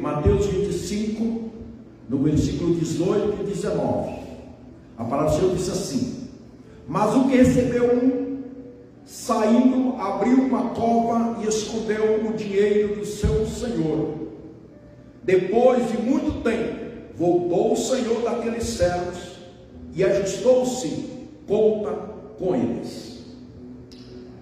Mateus 25, no versículo 18 e 19. A palavra do Senhor diz assim: mas o que recebeu um, saindo, abriu uma cova e escondeu o dinheiro do seu senhor. Depois de muito tempo, voltou o senhor daqueles servos e ajustou-se conta com eles.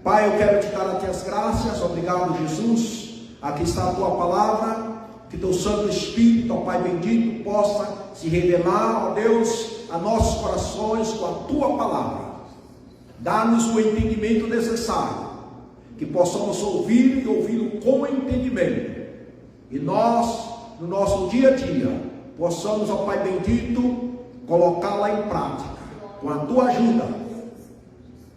Pai, eu quero te dar a ti as graças. Obrigado, Jesus. Aqui está a tua palavra. Que teu Santo Espírito, ó Pai bendito, possa se revelar, ó Deus, a nossos corações com a tua palavra. Dá-nos o entendimento necessário, que possamos ouvir e ouvi-lo com entendimento. E nós, no nosso dia a dia, possamos, ó Pai bendito, colocá-la em prática, com a tua ajuda,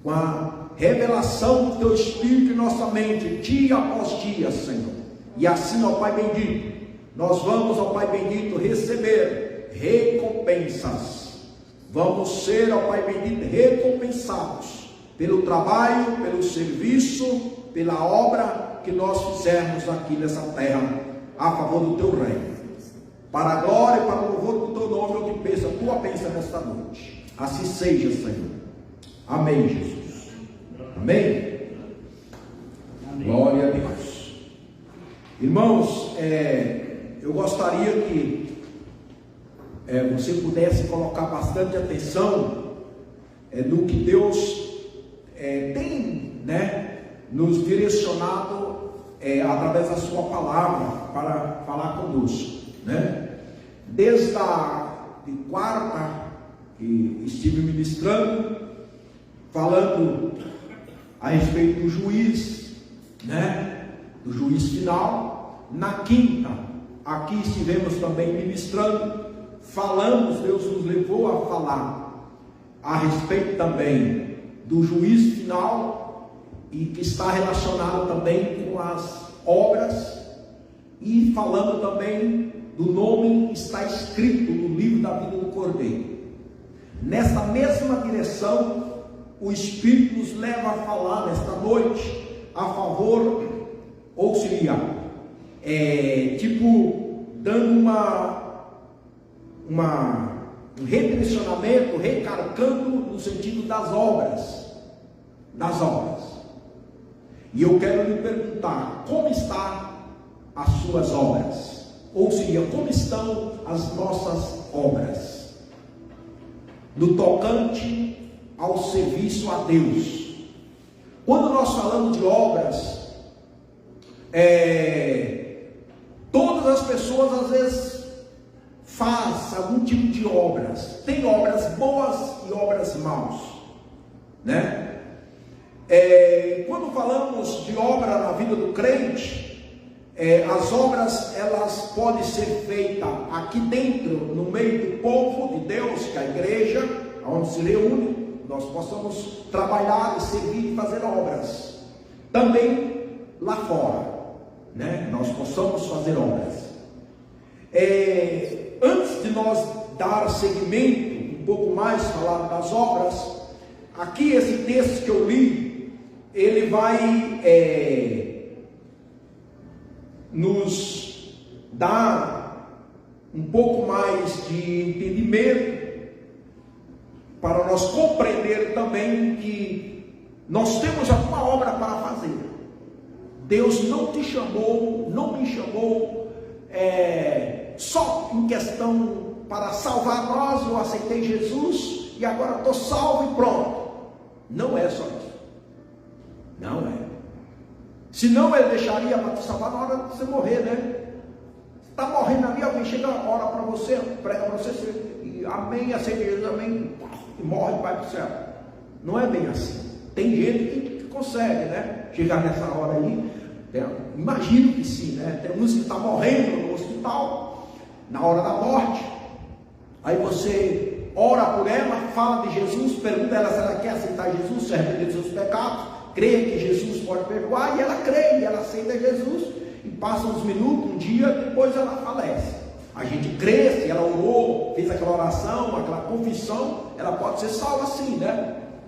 com a revelação do teu Espírito em nossa mente, dia após dia, Senhor. E assim, ó Pai bendito, nós vamos, ó Pai bendito, receber recompensas. Vamos ser, ó Pai bendito, recompensados pelo trabalho, pelo serviço, pela obra que nós fizermos aqui nessa terra, a favor do teu reino. Para a glória e para o louvor do teu nome, eu te peço a tua bênção nesta noite. Assim seja, Senhor. Amém, Jesus. Amém? Amém. Glória a Deus. Irmãos, eu gostaria que você pudesse colocar bastante atenção no que Deus tem, nos direcionado através da sua palavra para falar conosco, Desde a quarta que estive ministrando, falando a respeito do juiz, do juiz final. Na quinta, aqui estivemos também ministrando, falamos, Deus nos levou a falar a respeito também do juízo final, e que está relacionado também com as obras, e falando também do nome que está escrito no livro da vida do Cordeiro. Nessa mesma direção, o Espírito nos leva a falar nesta noite a favor, ou seria dando um redirecionamento, recarcando no sentido das obras. E eu quero lhe perguntar: como estão as suas obras? Ou seja, como estão as nossas obras no tocante ao serviço a Deus? Quando nós falamos de obras, todas as pessoas às vezes fazem algum tipo de obras. Tem obras boas e obras maus, quando falamos de obra na vida do crente, as obras elas podem ser feitas aqui dentro, no meio do povo de Deus, que é a igreja, onde se reúne, nós possamos trabalhar e servir e fazer obras. Também lá fora, nós possamos fazer obras. Antes de nós dar seguimento, um pouco mais falar das obras, aqui esse texto que eu li, ele vai nos dar um pouco mais de entendimento, para nós compreender também que nós temos alguma obra para fazer. Deus não te chamou, não me chamou só em questão para salvar nós. Eu aceitei Jesus e agora estou salvo e pronto. Não é só isso. Não é. Senão ele deixaria para te salvar na hora de você morrer, Está morrendo ali, alguém chega, ora para você, prega para você, e amém, aceita Jesus, amém, e morre e vai para o céu. Não é bem assim. Tem gente que consegue, chegar nessa hora aí. Imagino que sim, Tem uns que estão morrendo no hospital, na hora da morte. Aí você ora por ela, fala de Jesus, pergunta ela se ela quer aceitar Jesus, se arrepender dos seus pecados, crê que Jesus pode perdoar, e ela crê, e ela aceita Jesus, e passa uns minutos, um dia, depois ela falece. A gente crê, se ela orou, fez aquela oração, aquela confissão, ela pode ser salva assim,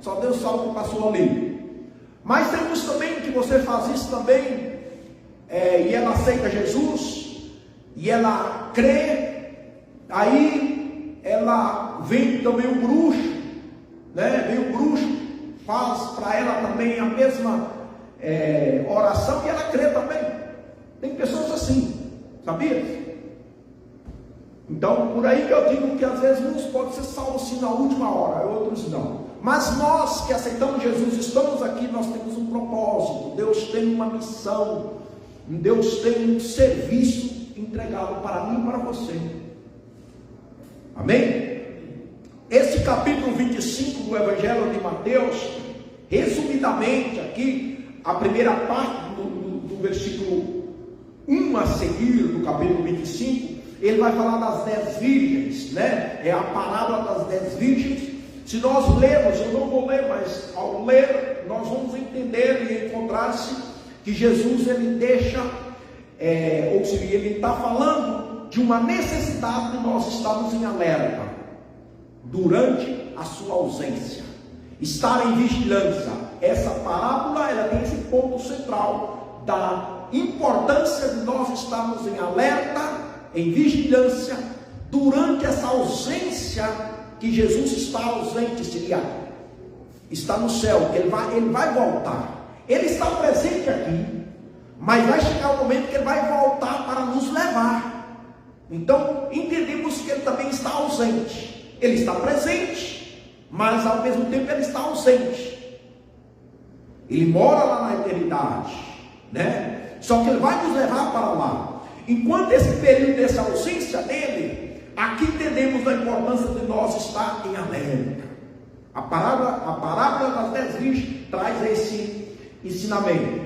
Só Deus salva que passou ali. Mas temos também que você faz isso também, e ela aceita Jesus, e ela crê, aí ela vem também o bruxo, né? Vem o bruxo, faz para ela também a mesma oração e ela crê também. Tem pessoas assim, sabia? Então, por aí que eu digo que às vezes uns podem ser salvos sim na última hora, outros não. Mas nós que aceitamos Jesus, estamos aqui, nós temos um propósito. Deus tem uma missão, Deus tem um serviço entregado para mim e para você. Amém? Esse capítulo 25 do Evangelho de Mateus, resumidamente aqui, a primeira parte do versículo 1 a seguir, do capítulo 25, ele vai falar das 10 virgens, né? É a parábola das 10 virgens. Se nós lermos, eu não vou ler, mas ao ler, nós vamos entender e encontrar-se que Jesus, ele deixa, ou seja, ele está falando de uma necessidade de nós estarmos em alerta, durante a sua ausência, estar em vigilância. Essa parábola, ela tem esse ponto central, da importância de nós estarmos em alerta, em vigilância, durante essa ausência, que Jesus está ausente, seria, está no céu, ele vai voltar, ele está presente aqui, mas vai chegar o momento que ele vai voltar para nos levar. Então, entendemos que ele também está ausente, ele está presente, mas ao mesmo tempo ele está ausente, ele mora lá na eternidade, né? Só que ele vai nos levar para lá. Enquanto esse período dessa ausência dele, aqui entendemos a importância de nós estar em alerta. A parábola das 10 virgens traz esse ensinamento.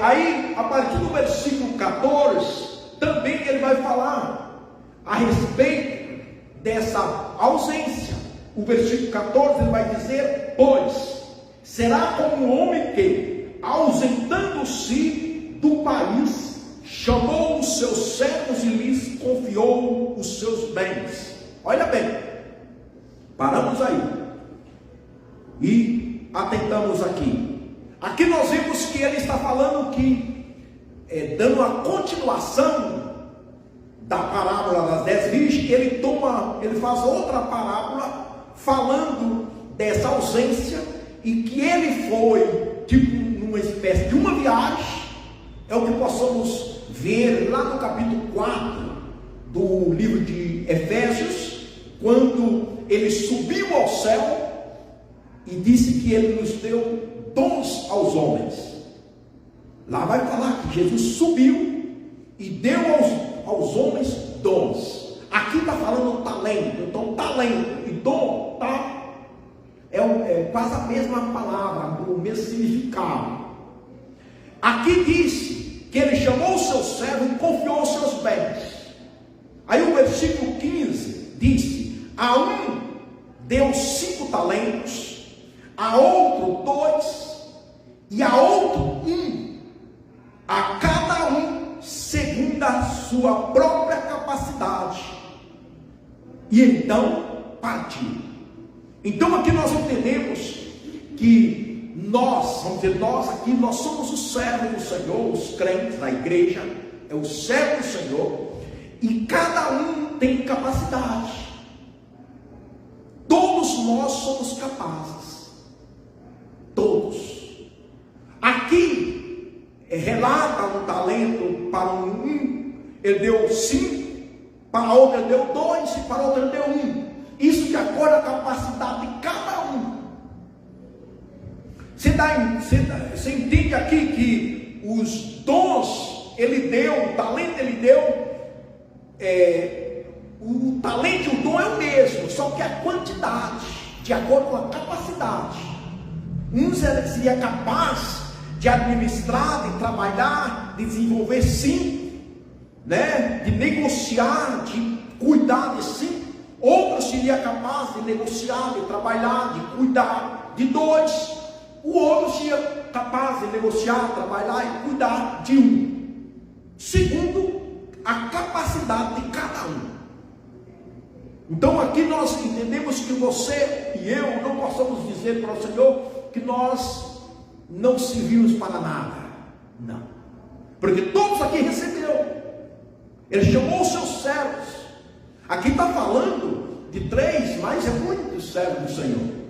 Aí, a partir do versículo 14, também ele vai falar a respeito dessa ausência. O versículo 14 ele vai dizer: pois será como um homem que, ausentando-se do país, chamou os seus servos e lhes confiou os seus bens. Olha bem, paramos aí e atentamos aqui. Aqui nós vemos que ele está falando que, dando a continuação da parábola das 10 virgens, ele faz outra parábola falando dessa ausência, e que ele foi tipo numa espécie de uma viagem. É o que possamos ver lá no capítulo 4 do livro de Efésios, quando ele subiu ao céu e disse que ele nos deu dons aos homens. Lá vai falar que Jesus subiu e deu aos homens dons. Aqui está falando talento. Então talento e dom é quase a mesma palavra, o mesmo significado. Aqui diz que ele chamou o seu servo e confiou os seus bens. Aí o versículo 15 disse: a um deu 5 talentos, a outro 2, e a outro 1, a cada um segundo a sua própria capacidade. E então partiu. Então aqui nós entendemos que nós, vamos dizer, nós aqui, nós somos os servos do Senhor, os crentes da igreja, é o servo do Senhor, e cada um tem capacidade. Todos nós somos capazes, todos. Aqui relata um talento para um, ele deu 5, para outro ele deu 2, e para outro ele deu 1. Isso de acordo com a capacidade de cada um. Você entende aqui que os dons ele deu, o talento ele deu, o talento e o dom é o mesmo, só que a quantidade, de acordo com a capacidade. Um seria capaz de administrar, de trabalhar, de desenvolver 5, né? De negociar, de cuidar de 5. Outro seria capaz de negociar, de trabalhar, de cuidar de 2. O outro seria capaz de negociar, trabalhar e cuidar de 1. Segundo a capacidade de cada um. Então aqui nós entendemos que você e eu não possamos dizer para o Senhor que nós não servimos para nada. Não. Porque todos aqui receberam. Ele chamou os seus servos. Aqui está falando de 3, mas é muitos servos do Senhor.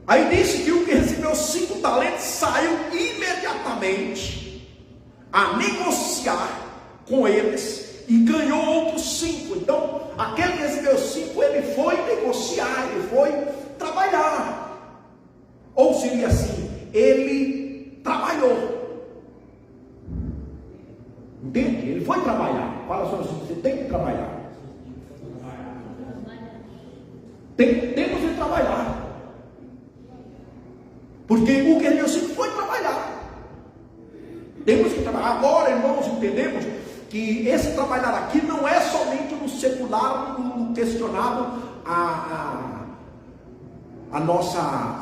Aí disse que o que recebeu 5 talentos saiu imediatamente a negociar com eles e ganhou outros 5. Então, aquele que recebeu 5, ele foi negociar, ele foi trabalhar. Ou seria assim, ele trabalhou. Entende? Ele foi trabalhar. Fala só assim, você tem que trabalhar. Temos que trabalhar. Porque o que ele sempre foi trabalhar. Temos que trabalhar. Agora, irmãos, entendemos que esse trabalhar aqui não é somente no secular, no questionado a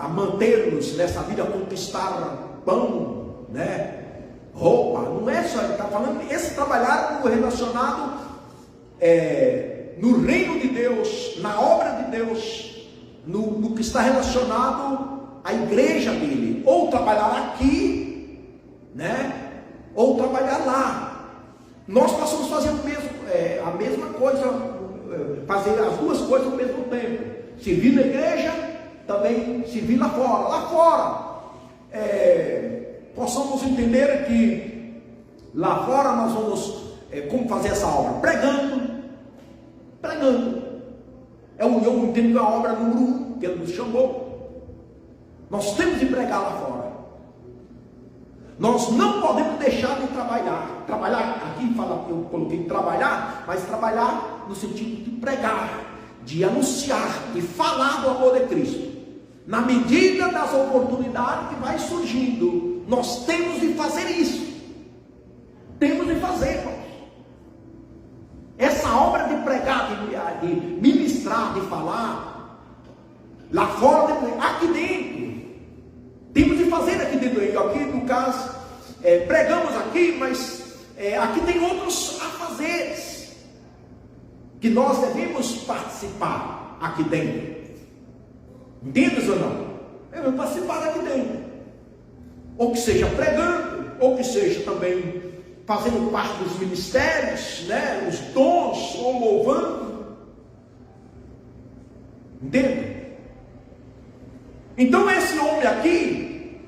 manter-nos nessa vida, conquistar pão, né? Roupa. Não é só, ele está falando esse trabalhar relacionado no reino de Deus, na obra de Deus, no que está relacionado a igreja dele, ou trabalhar aqui, né? Ou trabalhar lá. Nós passamos fazendo a mesma coisa, fazer as duas coisas ao mesmo tempo. Servir na igreja, também servir lá fora. Lá fora, possamos entender que lá fora nós vamos, como fazer essa obra? Pregando. Eu entendo que é a obra número 1 que ele nos chamou. Nós temos de pregar lá fora. Nós não podemos deixar de trabalhar. Trabalhar, aqui eu coloquei trabalhar, mas trabalhar no sentido de pregar, de anunciar, de falar do amor de Cristo. Na medida das oportunidades que vai surgindo, nós temos de fazer isso. Temos de fazer, irmãos. Essa obra de pregar, de ministrar, de falar, lá fora, aqui dentro. Temos de fazer aqui dentro. Aqui no caso, pregamos aqui, mas aqui tem outros afazeres que nós devemos participar aqui dentro. Entendes ou não? Devemos participar aqui dentro. Ou que seja pregando, ou que seja também fazendo parte dos ministérios, né? Os dons, ou louvando. Entende? Então esse homem aqui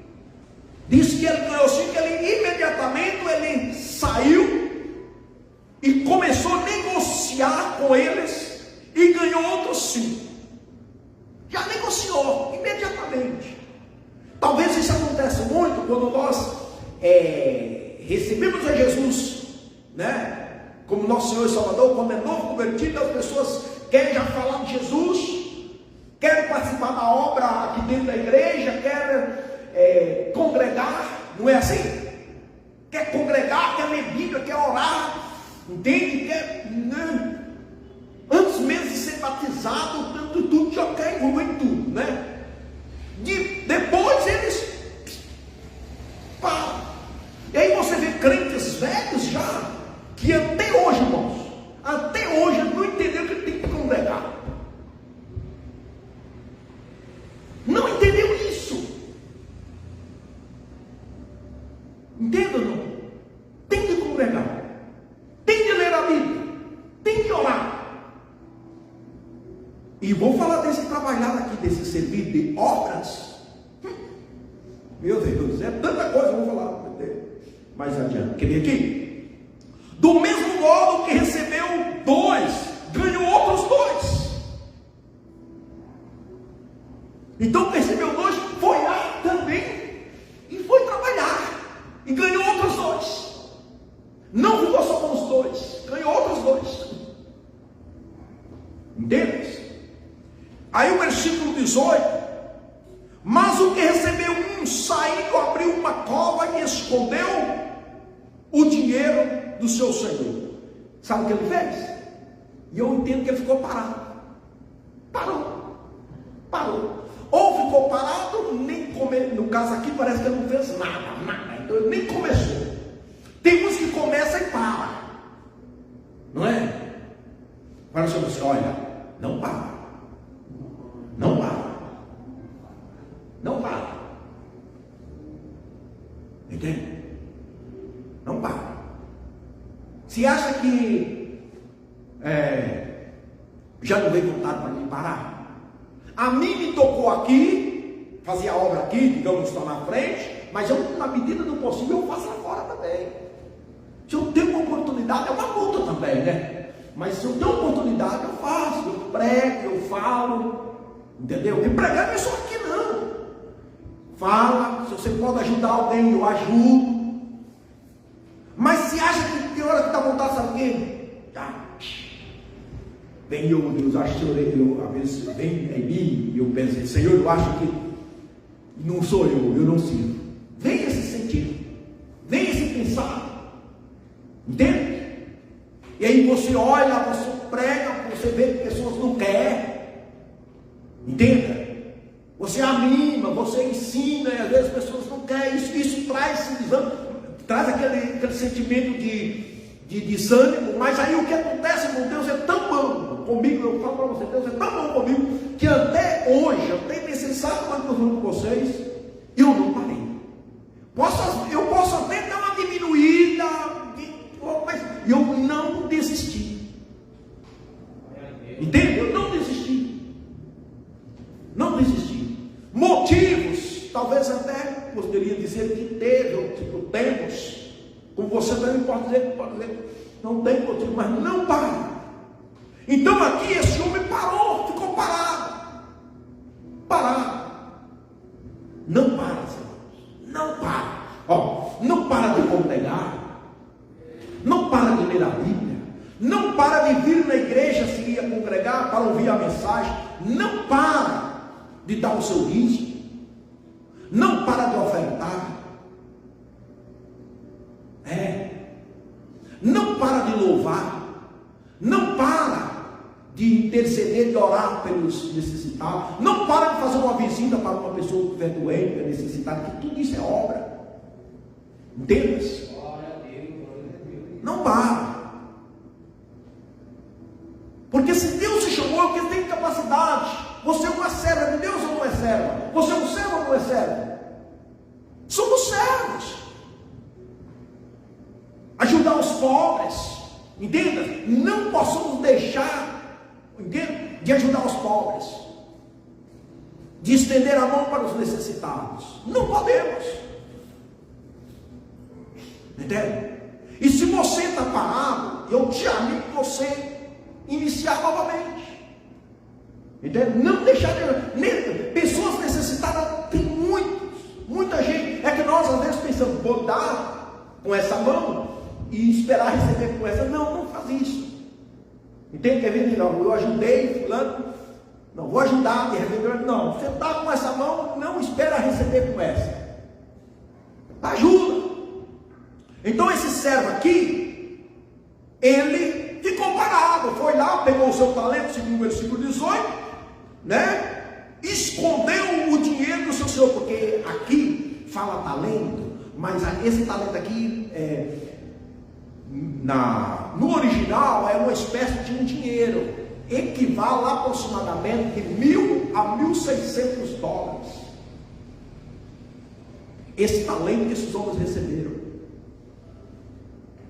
disse que ele ganhou assim, que ele imediatamente ele saiu e começou a negociar com eles e ganhou outros 5. Já negociou imediatamente. Talvez isso aconteça muito quando nós recebemos a Jesus, né? Como nosso Senhor e Salvador, quando é novo convertido, as pessoas querem já falar de Jesus, querem participar da obra aqui dentro da igreja, querem congregar, não é assim? Quer congregar, quer ler Bíblia, quer orar, entende? Né? Antes mesmo de ser batizado, tudo já quer envolver em tudo, né? Depois eles param. E aí você vê crentes velhos já, que até hoje, irmãos, até hoje não entenderam que tem que congregar. Não entendeu isso. Entenda ou não? Tem que congregar, tem que ler a Bíblia, tem que orar. E vou falar desse trabalhar aqui, desse servir de obras. Meu Deus, é tanta coisa, eu vou falar mais adiante. Quer ver aqui? Do mesmo modo que recebeu 2, ganhou outros 2. Então recebeu 2, foi lá também e foi trabalhar e ganhou outros 2. Não ficou só com os 2, ganhou outros 2. Entende? Aí o versículo 18: mas o que recebeu 1 saiu, abriu uma cova e escondeu o dinheiro do seu senhor. Sabe o que ele fez? E eu entendo que ele ficou parado. Parou. Ou ficou parado, nem comer. No caso aqui parece que ele não fez nada. Então ele nem começou. Tem uns que começam e param, não é? Fala sobre você, olha, não para. Entende? Não para. Se acha que já não veio vontade para me parar? A mim me tocou aqui, fazia a obra aqui, digamos, está na frente, mas eu, na medida do possível, eu faço lá fora também. Se eu tenho uma oportunidade, é uma luta também, né? Mas se eu tenho oportunidade, eu faço, eu prego, eu falo, entendeu? E pregar não é só aqui não. Fala, se você pode ajudar alguém, eu ajudo. Mas se acha que tem hora que dá vontade, sabe o quê? Vem eu, Deus, acho que eu, às vezes vem em mim, e eu penso, Senhor, eu acho que não sou eu não sirvo. Vem esse sentido, vem esse pensar. Entende? E aí você olha, você prega, você vê que pessoas não querem. Entenda? Você anima, você ensina, e às vezes as pessoas não querem. Isso traz aquele sentimento de desânimo. Mas aí o que acontece com Deus é tão bom comigo, eu falo para você, Deus é tão bom comigo, que até hoje, até necessário quando eu estou falando com vocês, eu não parei. Eu posso até dar uma diminuída, mas eu não desisti. Entende? Eu não desisti. Não desisti. Motivos, talvez até poderia dizer que teve, ou tipo, temos. Como você também pode dizer, não tem motivo, mas não para. Então aqui esse homem parou, ficou parado. Parado. Não para, irmãos. Não para. Não para de congregar. Não para de ler a Bíblia, não para de vir na igreja se ia congregar para ouvir a mensagem, não para de dar o seu dízimo, não para de ofertar, não para de louvar, não para de interceder, de orar pelos necessitados, não para de fazer uma visita para uma pessoa que estiver doente, necessitada, que tudo isso é obra. Entendes? Não para. Porque se Deus te chamou, é porque tem capacidade. Você é uma serva de Deus ou não é serva? Você é um servo ou não é servo? Somos servos. Ajudar os pobres. Entenda? Não possamos deixar, entende? De ajudar os pobres. De estender a mão para os necessitados. Não podemos. Entende? E se você está parado, eu te animo a você iniciar novamente. Entende? Não deixar de... Pessoas necessitadas tem muita gente. É que nós às vezes pensamos, vou dar com essa mão e esperar receber com essa. Não faz isso. Entende? Quer ver? Não, eu ajudei fulano, não vou ajudar de repente. Não, você dá com essa mão, não espera receber com essa. Ajuda. Então esse servo aqui, ele ficou parado, foi lá, pegou o seu talento, segundo o versículo 18, né? Escondeu o dinheiro do seu senhor, porque aqui fala talento, mas esse talento aqui, no original, é uma espécie de um dinheiro, equivale aproximadamente de 1.000 a 1.600 dólares. Esse talento que esses homens receberam.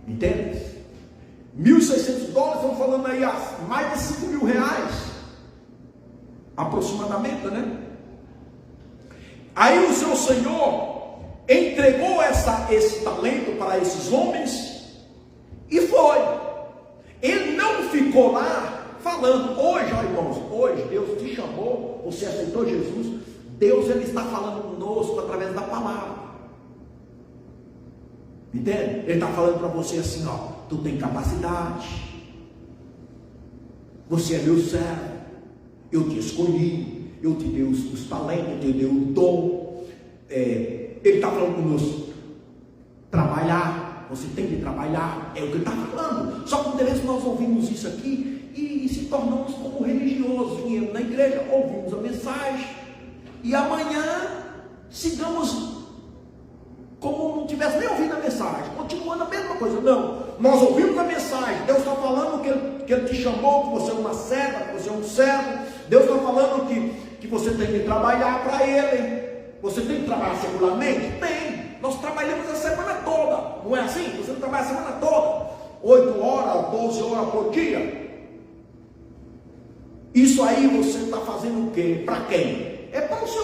Entende? 1.600 dólares, estamos falando aí mais de 5 mil reais, aproximadamente, né? Aí o seu senhor entregou esse talento para esses homens e foi. Ele não ficou lá falando. Hoje, ó irmãos, hoje Deus te chamou, você aceitou Jesus. Deus, ele está falando conosco através da palavra. Entende? Ele está falando para você assim, tu tem capacidade, você é meu servo, eu te escolhi, eu te dei os talentos, eu te dei o dom. Ele está falando conosco, trabalhar, você tem que trabalhar, é o que ele está falando. Só que muitas vezes nós ouvimos isso aqui e se tornamos como religiosos, viemos na igreja, ouvimos a mensagem e amanhã sigamos como não tivesse nem ouvido a mensagem, continuando a mesma coisa. Não, nós ouvimos a mensagem, Deus está falando que Ele te chamou, que você é uma serva, que você é um servo. Deus está falando que você tem que trabalhar para Ele. Você tem que trabalhar secularmente? Tem. Nós trabalhamos a semana toda, não é assim? Você não trabalha a semana toda, 8 12 horas por dia. Isso aí você está fazendo o quê? Para quem? É para você.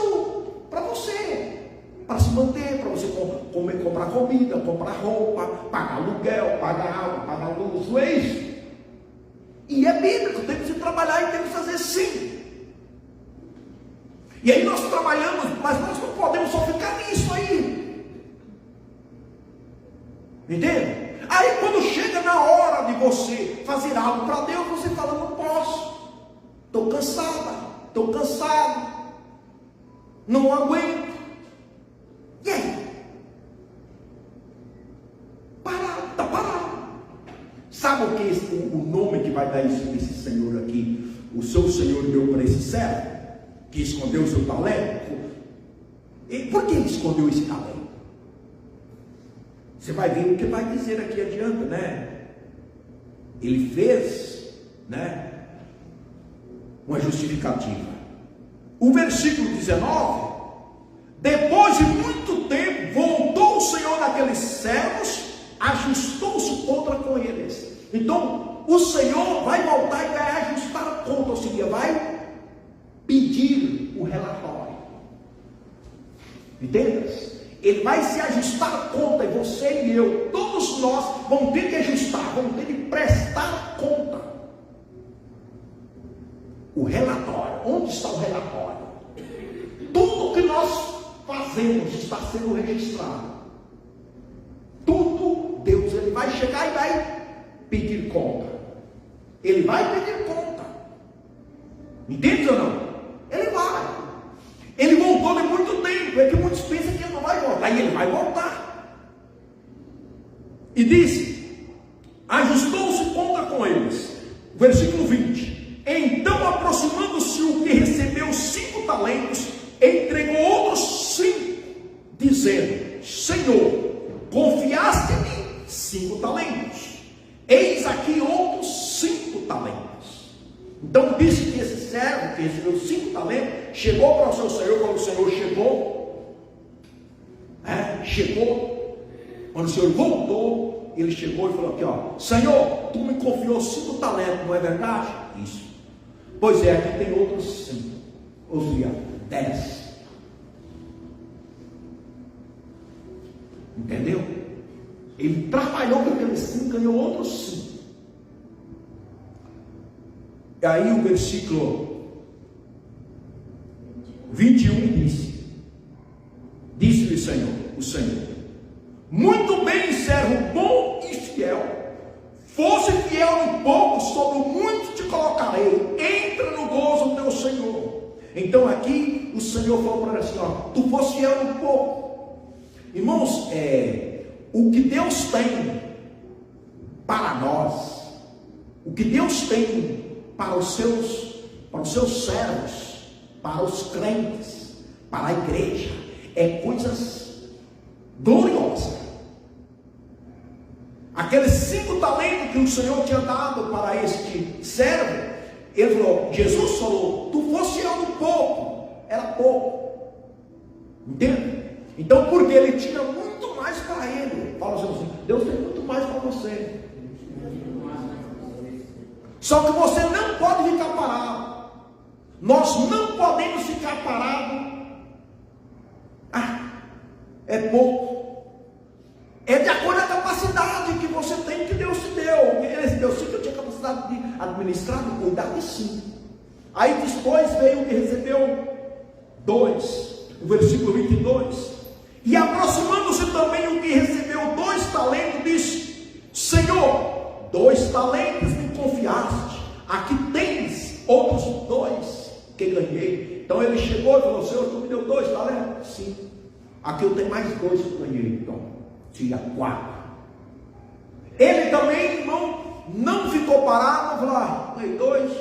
Para se manter, para você comprar comida, comprar roupa, pagar aluguel, pagar água, pagar luz, não é isso? E é bíblico, temos que trabalhar e temos que fazer sim. E aí nós trabalhamos, mas nós não podemos só ficar nisso aí. Entende? Aí quando chega na hora de você fazer algo para Deus, você fala, não posso. Estou cansada, estou cansado. Não aguento. E aí? Parado, está parado. Sabe o que o nome que vai dar isso esse Senhor aqui? O seu Senhor deu para esse servo? Que escondeu o seu talento. E por que ele escondeu esse talento? Você vai ver o que vai dizer aqui adiante, né? Ele fez, né, uma justificativa. O versículo 19: depois de muito tempo, voltou o Senhor naqueles servos, ajustou-se contra com eles. Então, o Senhor vai voltar e vai ajustar a conta, ou seja, vai pedir o relatório. Entende? Ele vai se ajustar a conta, e você e eu, todos nós, vamos ter que ajustar, vamos ter que prestar conta. O relatório, onde está o relatório? Tudo que nós fazemos está sendo registrado. Tudo, Deus, ele vai chegar e vai pedir conta. Ele vai pedir conta. Entende ou não? Ele vai. Ele voltou de muito tempo. É que muitos pensam que ele não vai voltar. E ele vai voltar. E disse: ajustou-se conta com eles. Versículo 20: então, aproximando-se o que recebeu 5 talentos, entregou outros 5, dizendo: Senhor, confiaste-me 5 talentos, eis aqui outros 5 talentos. Então disse que esse servo que recebeu 5 talentos chegou para o seu senhor. Quando o senhor chegou, quando o senhor voltou, ele chegou e falou aqui, ó: Senhor, tu me confiou 5 talentos, não é verdade? Isso. Pois é, aqui tem outros 5, ou seja, 10. Entendeu? Ele trabalhou com aqueles 5, ganhou outros 5. E aí o versículo 21 disse-lhe o Senhor: muito bem, servo bom e fiel, fosse fiel no pouco, sobre o muito te colocarei, entra no gozo do teu Senhor. Então aqui o Senhor falou para ele assim, ó: tu fosse fiel no pouco. Irmãos, o que Deus tem para nós, o que Deus tem para os seus servos, para os crentes, para a igreja, é coisas gloriosas. Aqueles 5 talentos que o Senhor tinha dado para este servo, ele falou, Jesus falou: tu fosse fiel no pouco, era pouco. Entende? Então, porque ele tinha muito mais para ele. Fala assim: Deus tem muito mais para você. Só que você não pode ficar parado. Nós não podemos ficar parados. É pouco. É de acordo com a capacidade que você tem, que Deus te deu. Ele deu 5, eu tinha capacidade de administrar, de cuidar de 5. Aí depois veio o que recebeu 2. O versículo 22. E aproximando-se também o que recebeu 2 talentos, disse: Senhor, 2 talentos me confiaste, aqui tens outros 2 que ganhei. Então ele chegou e falou: Senhor, tu me deu 2 talentos? Sim. Aqui eu tenho mais 2 que ganhei. Então tinha 4. Ele também, irmão, não ficou parado, falou: ganhei 2.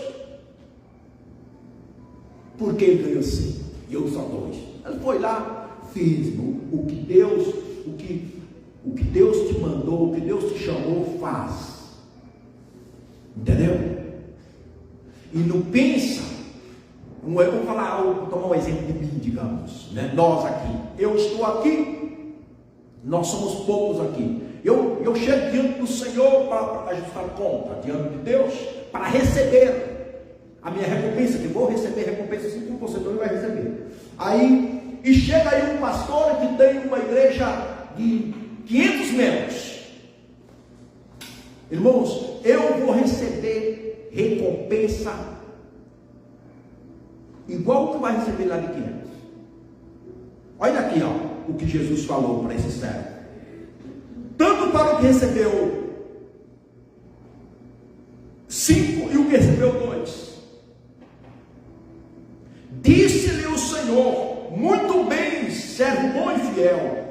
Porque ele ganhou 5 e eu só 2. Ele foi lá, fiz o que Deus te mandou, o que Deus te chamou, faz. Entendeu? E não pensa, não é, vou falar, vou tomar um exemplo de mim, digamos, né? Nós aqui, eu estou aqui, nós somos poucos aqui. Eu chego diante do Senhor para ajustar conta, diante de Deus, para receber a minha recompensa, que vou receber recompensa assim como você também vai receber. Aí, e chega aí um pastor que tem uma igreja de 500 membros. Irmãos, eu vou receber recompensa igual que vai receber lá de 500. Olha aqui, ó, o que Jesus falou para esse servo. Tanto para o que recebeu 5 e o que recebeu 2. Disse-lhe o Senhor: muito bem, servo bom e fiel.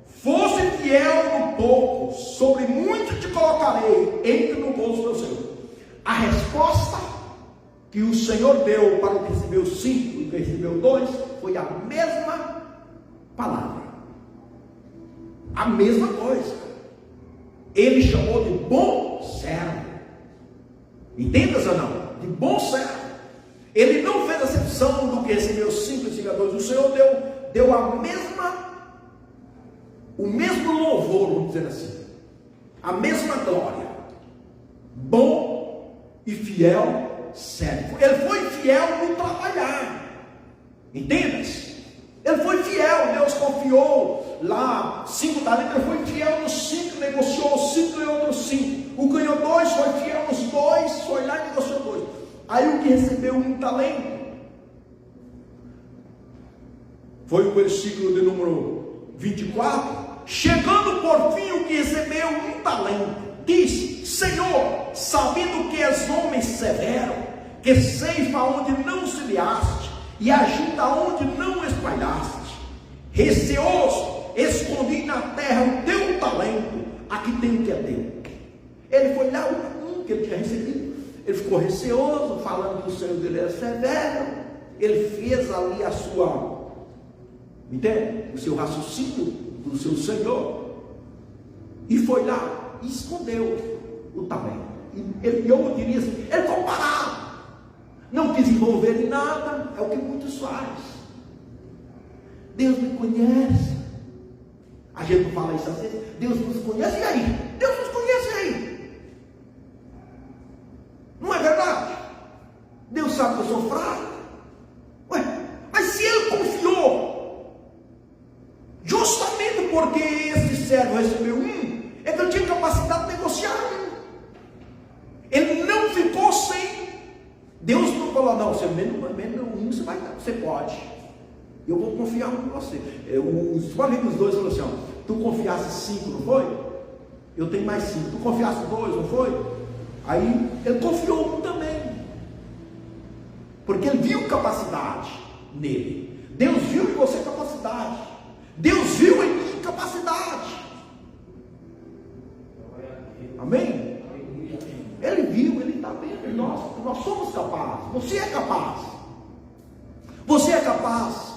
Fosse fiel no pouco, sobre muito te colocarei, entre no gozo do teu Senhor. A resposta que o Senhor deu para o que recebeu 5 e o que recebeu 2 foi a mesma palavra, a mesma coisa. Ele chamou de bom servo. Entenda ou não? De bom servo. Ele não fez acepção do que recebeu 5 e 5 a 2. O Senhor deu o mesmo louvor, vamos dizer assim, a mesma glória. Bom e fiel servo. Ele foi fiel no trabalhar. Entendas? Ele foi fiel. Deus confiou lá 5 talentos. Ele foi fiel nos 5, negociou 5 e outros 5. O ganhou 2, foi fiel nos 2, foi lá e negociou 2. Aí o que recebeu 1 talento foi o versículo de número 24. Chegando por fim o que recebeu 1 talento, disse: Senhor, sabendo que és homem severo, que ceifa onde não semeaste e ajuda onde não espalhaste, receoso, escondi na terra o teu talento, aqui tem o que é teu. Ele foi lá, um que ele tinha recebido, ele ficou receoso, falando que o Senhor dele era severo, ele fez ali a sua, entende? O seu raciocínio do seu Senhor, e foi lá e escondeu o talento. Eu diria assim, ele foi parado, não quis envolver em nada. É o que muitos fazem. Deus me conhece. A gente não fala isso às vezes. Deus nos conhece, e aí? Deus nos conhece, e aí? Não é verdade? Deus sabe que eu sou fraco. Ué, mas se ele confiou, justamente porque esse servo recebeu 1, é que ele tinha capacidade de negociar 1. Ele não ficou sem. Deus não falou: não, você menos 1 você vai dar, você pode. Eu vou confiar em você. Os colegas 2 falaram assim: ó, tu confiasse 5, não foi? Eu tenho mais 5. Tu confiasse 2, não foi? Aí ele confiou 1 também, porque ele viu capacidade nele. Deus viu em você capacidade. Deus viu em mim capacidade. Amém? Ele viu, ele está vendo. Nós somos capazes. Você é capaz. Você é capaz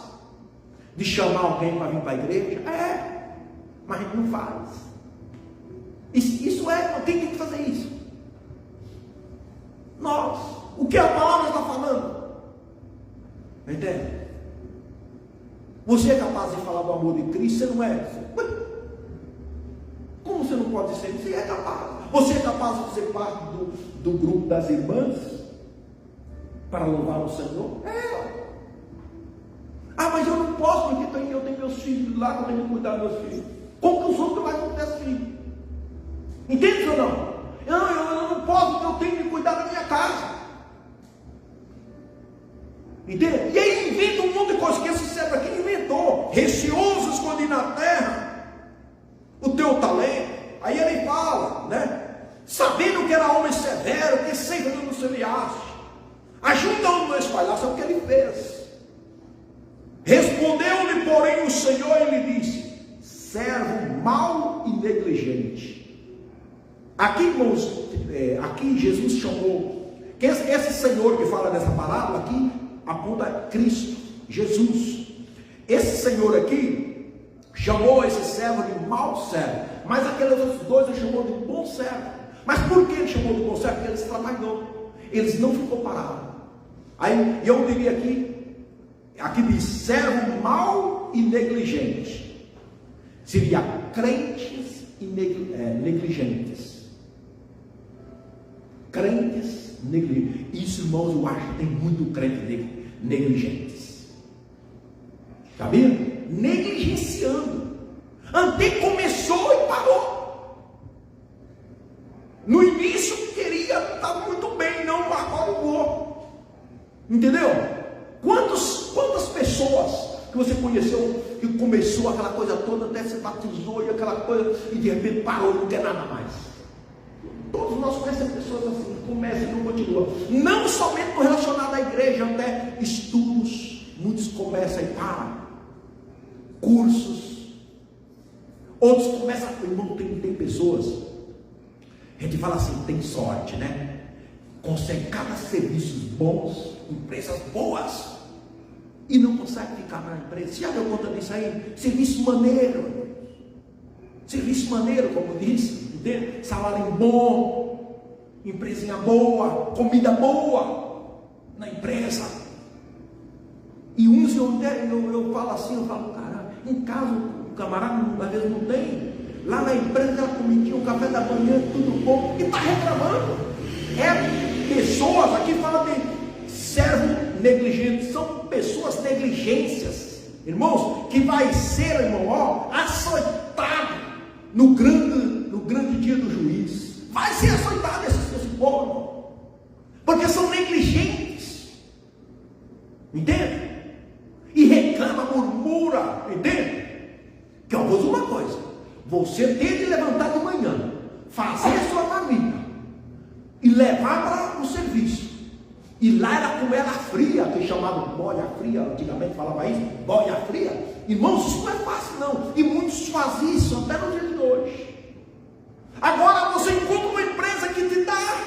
de chamar alguém para vir para a igreja? É, mas a gente não faz. Isso é, quem tem que fazer isso? Nós. O que a palavra está falando? Entende? Você é capaz de falar do amor de Cristo? Você não é? Como você não pode ser? Você é capaz. Você é capaz de fazer parte do grupo das irmãs para louvar o Senhor? É. Ah, mas eu não posso, porque eu tenho meus filhos lá, eu tenho que cuidar dos meus filhos. Como que os outros mais não têm filhos? Entende ou não? Eu não posso, porque eu tenho que cuidar da minha casa. Entende? E aí inventa um monte de coisa que esse servo aqui inventou. Receoso, escondi na terra o teu talento. Aí ele fala, né? Sabendo que era homem severo, que sempre não semeaste, ajuda onde não espalhar. Sabe o que ele fez? Respondeu-lhe, porém, o Senhor e lhe disse: servo mau e negligente. Aqui, irmãos, aqui Jesus chamou, que esse Senhor que fala dessa parábola aqui, aponta a Cristo, Jesus. Esse Senhor aqui chamou esse servo de mau servo, mas aqueles outros 2 ele chamou de bom servo. Mas por que ele chamou de bom servo? Porque eles trabalhou, eles não ficou parados. Aí eu diria aqui diz servo mau e negligente, seria crentes e negligentes. Crentes negligentes. Isso, irmãos, eu acho que tem muito crente negligentes. Sabia? Negligenciando. Até começou e parou. No início queria, estava muito bem, não, agora eu vou. Entendeu? Quantas pessoas que você conheceu, que começou aquela coisa toda, até se batizou e aquela coisa, e de repente parou, não quer nada mais. Todos nós conhecemos pessoas assim, começam e não continuam. Não somente relacionado à igreja, até estudos, muitos começam e param. Cursos, outros começam, irmão, tem pessoas, a gente fala assim, tem sorte, né? Consegue cada serviços bons, empresas boas, e não consegue ficar na empresa. Você já deu conta disso aí? Serviço maneiro, como disse, entende? Salário bom, empresinha boa, comida boa na empresa. E uns eu falo assim, eu falo, cara, em casa o camarada às vezes não tem. Lá na empresa ela comidinha, o café da manhã, tudo bom, e está reclamando. É pessoas, aqui fala de servo negligente, são pessoas negligências, irmãos, que vai ser, irmão, ó, açoitado no grande dia do juiz. Vai ser açoitado esse povo, irmão, porque são negligentes, entende? E reclama, murmura, entende? Que eu vou dizer uma coisa: você tem de levantar de manhã, fazer a sua marmita e levar para o serviço. E lá era com ela fria, que é chamado boia fria, antigamente falava isso, boia fria. Irmãos, isso não é fácil não. E muitos fazem isso até no dia de hoje. Agora você encontra uma empresa que te dá,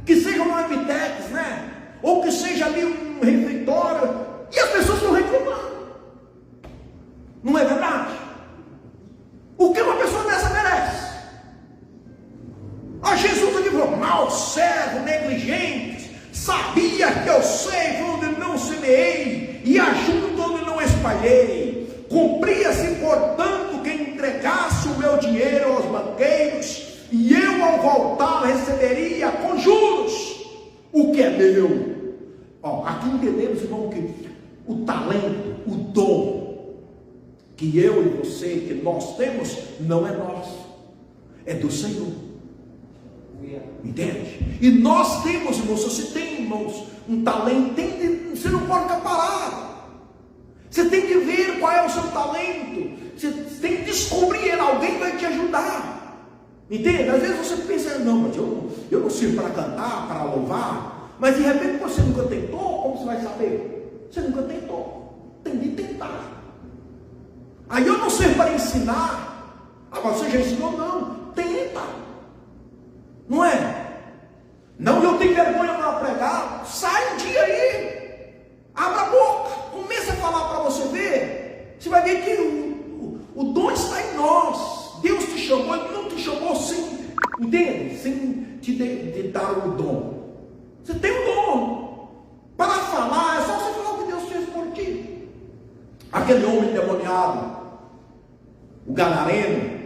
que seja uma Amitex, né? Ou que seja ali um refeitório, e as pessoas estão reclamando. Não é verdade? O que uma pessoa dessa merece? A Jesus aqui falou: mau servo, negligente, sabia que eu sei onde não semeei, e ajunto onde não espalhei. Cumpria-se, portanto, que entregasse o meu dinheiro aos banqueiros, e eu, ao voltar, receberia com juros o que é meu. Ó, aqui entendemos, irmão, que o talento, o dom que eu e você, que nós temos, não é nosso, é do Senhor. Entende? E nós temos, irmãos, se você tem, irmãos, um talento, você não pode ficar parado. Você tem que ver qual é o seu talento. Você tem que descobrir ele, alguém vai te ajudar. Entende? Às vezes você pensa, não, mas eu não sirvo para cantar, para louvar. Mas de repente você nunca tentou, como você vai saber? Você nunca tentou. Tem de tentar. Aí eu não sei para ensinar. Agora você já ensinou? Não. Tenta. Não é? Não, eu tenho vergonha para pregar. Sai um dia aí. Abra a boca. Comece a falar para você ver. Você vai ver que o dom está em nós. Deus te chamou, Ele não te chamou sem, entende? Sem te dar o dom. Você tem um dom. Para falar, é só você falar o que Deus fez por ti. Aquele homem endemoniado, o gadareno,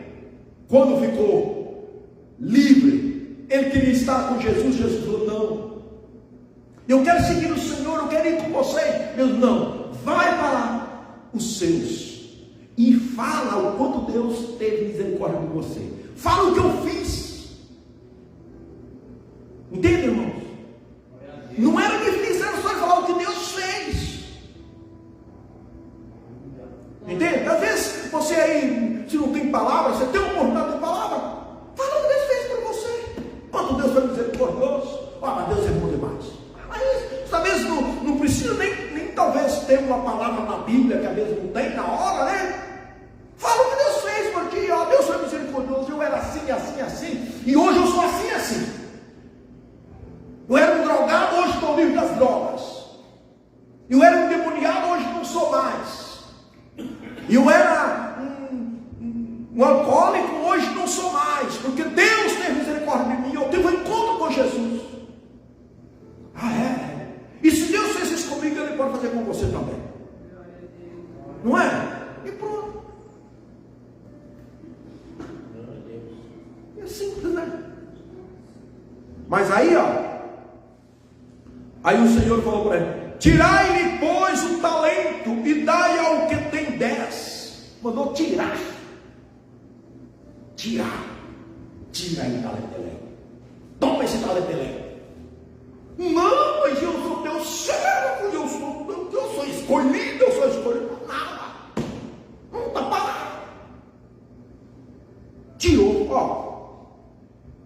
quando ficou livre, ele queria estar com Jesus. Jesus falou: não, eu quero seguir o Senhor, eu quero ir com você. Deus: não, vai para os seus e fala o quanto Deus teve misericórdia de você. Fala o que eu fiz. Entende, irmãos? Não era difícil, era só falar o que Deus fez. Entende? Às vezes você aí, se não tem palavra, você tem uma oportunidade de palavra, fala o que Deus fez por você. Quanto Deus foi misericordioso. Mas Deus é bom demais. Mas talvez não precisa nem talvez ter uma palavra na Bíblia, que às vezes não tem na hora, né? Fala o que Deus fez por ti. Ó, Deus foi misericordioso. Eu era assim, assim, assim, e hoje eu sou assim, assim. Eu era um drogado, hoje estou livre das drogas. Eu era um endemoniado, hoje não sou mais. Eu era um alcoólico, hoje não sou mais, porque Deus teve misericórdia de mim. Eu tive um encontro com Jesus. Ah, é? E se Deus fez isso comigo, Ele pode fazer com você também. Não é? E pronto. Mas aí, aí o Senhor falou para ele: tirai-lhe, pois, o talento e dai ao que tem 10. Mandou tirar. Tira aí o talento dele. Toma esse talento dele. Não, mas eu sou teu servo, eu sou escolhido, nada. Não está parado. Tirou,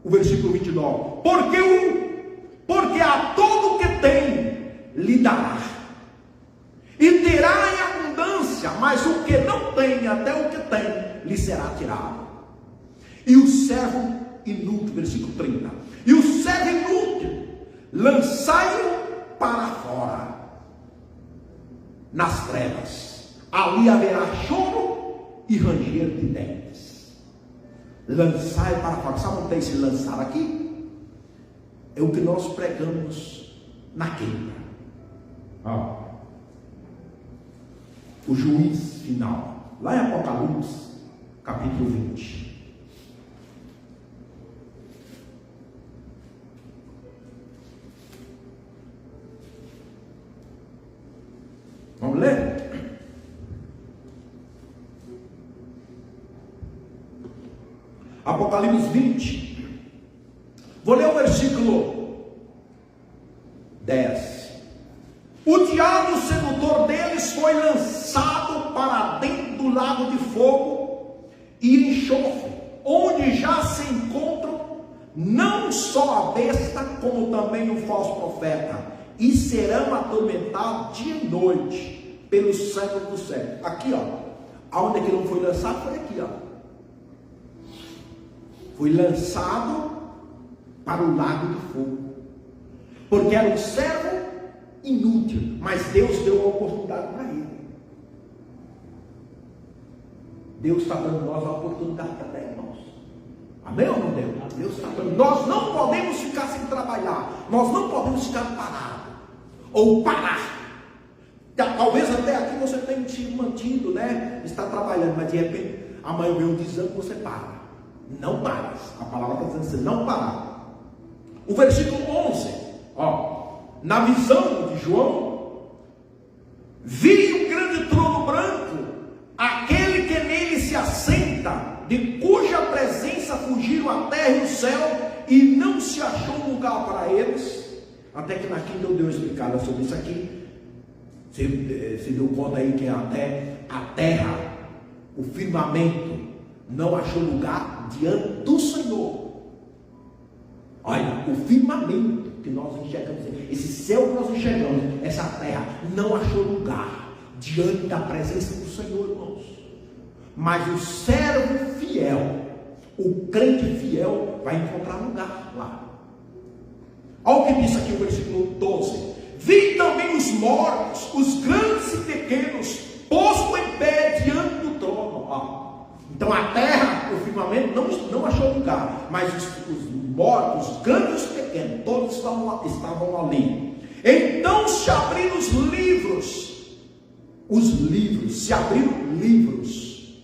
o versículo 29. Porque a todo que tem lhe dará, e terá em abundância, mas o que não tem, até o que tem, lhe será tirado. E o servo inútil, versículo 30, e o servo inútil, lançai-o para fora, nas trevas, ali haverá choro e ranger de dentes. Lançai para fora. Sabe onde tem esse lançar aqui? É o que nós pregamos na queima. O juiz final, lá em Apocalipse, capítulo 20. Vamos ler? Apocalipse 20. Vou ler o versículo 10. O diabo, o sedutor deles, foi lançado para dentro do lago de fogo e enxofre, onde já se encontram não só a besta, como também o falso profeta, e serão atormentados dia e noite pelos séculos dos séculos. Aqui, aonde é que não foi lançado? Foi aqui, Foi lançado para o lago de fogo, porque era um servo inútil, mas Deus deu a oportunidade para ele. Deus está dando nós a oportunidade também, irmãos. Amém ou não Deus? Deus está dando. Nós não podemos ficar sem trabalhar, nós não podemos ficar parados, ou parar. Talvez até aqui você tenha se mantido, está trabalhando, mas de repente amanhã vem um desânimo, você para. Não para. A palavra está dizendo assim, não parar. O versículo 11, na visão de João, vi um grande trono branco, aquele que nele se assenta, de cuja presença fugiram a terra e o céu, e não se achou lugar para eles. Até que na quinta eu dei uma explicada sobre isso aqui. Você deu conta aí que até a terra, o firmamento, não achou lugar diante do Senhor. Olha, o firmamento que nós enxergamos, esse céu que nós enxergamos, essa terra, não achou lugar diante da presença do Senhor, irmãos. Mas o servo fiel, o crente fiel, vai encontrar lugar lá. Olha o que diz aqui o versículo 12: vi também os mortos, os grandes e pequenos, posto em pé diante do trono. Então a terra, o firmamento, não achou lugar, mas os mortos, os grandes e os pequenos, todos estavam ali. Então se abriram os livros, se abriram livros.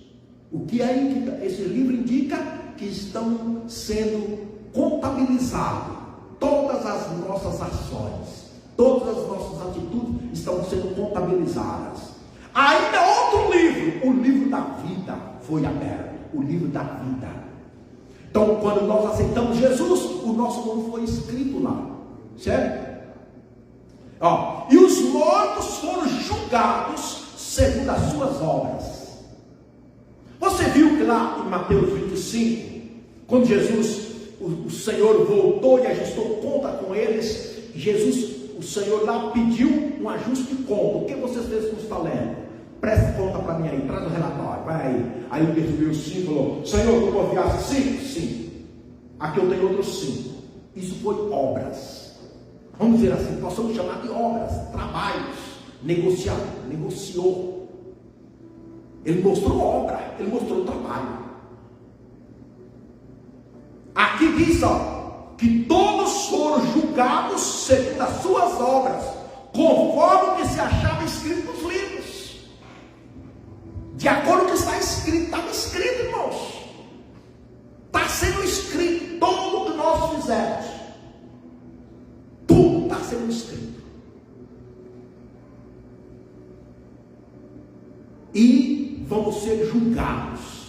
O que aí esse livro indica? Que estão sendo contabilizados todas as nossas ações, todas as nossas atitudes estão sendo contabilizadas. Ainda outro livro, o livro da vida, foi aberto, o livro da vida. Então, quando nós aceitamos Jesus, o nosso nome foi escrito lá, certo? E os mortos foram julgados segundo as suas obras. Você viu que lá em Mateus 25, quando Jesus, o Senhor voltou e ajustou conta com eles, o Senhor lá pediu um ajuste de conta. O que vocês fez com os talentos? Preste conta para mim aí, traz o relatório, vai aí. Aí ele recebeu 5 e falou: Senhor, tu confiaste 5? Sim. Aqui eu tenho outros 5. Isso foi obras. Vamos dizer assim, possamos chamar de obras, trabalhos, negociou. Ele mostrou obra, ele mostrou trabalho. Aqui diz, que todos foram julgados segundo as suas obras, conforme o que se achava escrito nos livros. De acordo com o que está escrito, estava escrito, irmãos. Está sendo escrito todo o que nós fizemos. sendo escrito. E vamos ser julgados.